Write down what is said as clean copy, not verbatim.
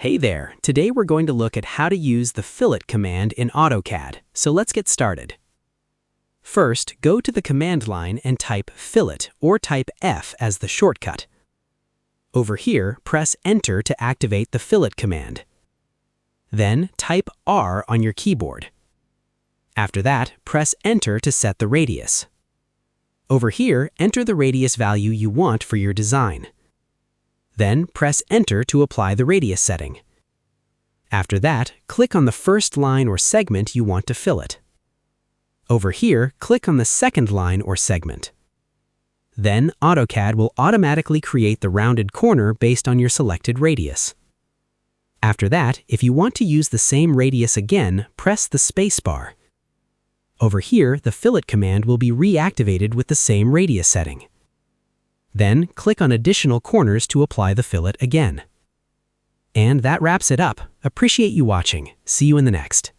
Hey there, today we're going to look at how to use the FILLET command in AutoCAD, so let's get started. First, go to the command line and type FILLET or type F as the shortcut. Over here, press Enter to activate the FILLET command. Then type R on your keyboard. After that, press Enter to set the radius. Over here, enter the radius value you want for your design. Then press Enter to apply the radius setting. After that, click on the first line or segment you want to fillet. Over here, click on the second line or segment. Then AutoCAD will automatically create the rounded corner based on your selected radius. After that, if you want to use the same radius again, press the spacebar. Over here, the FILLET command will be reactivated with the same radius setting. Then, click on additional corners to apply the fillet again. And that wraps it up. Appreciate you watching. See you in the next.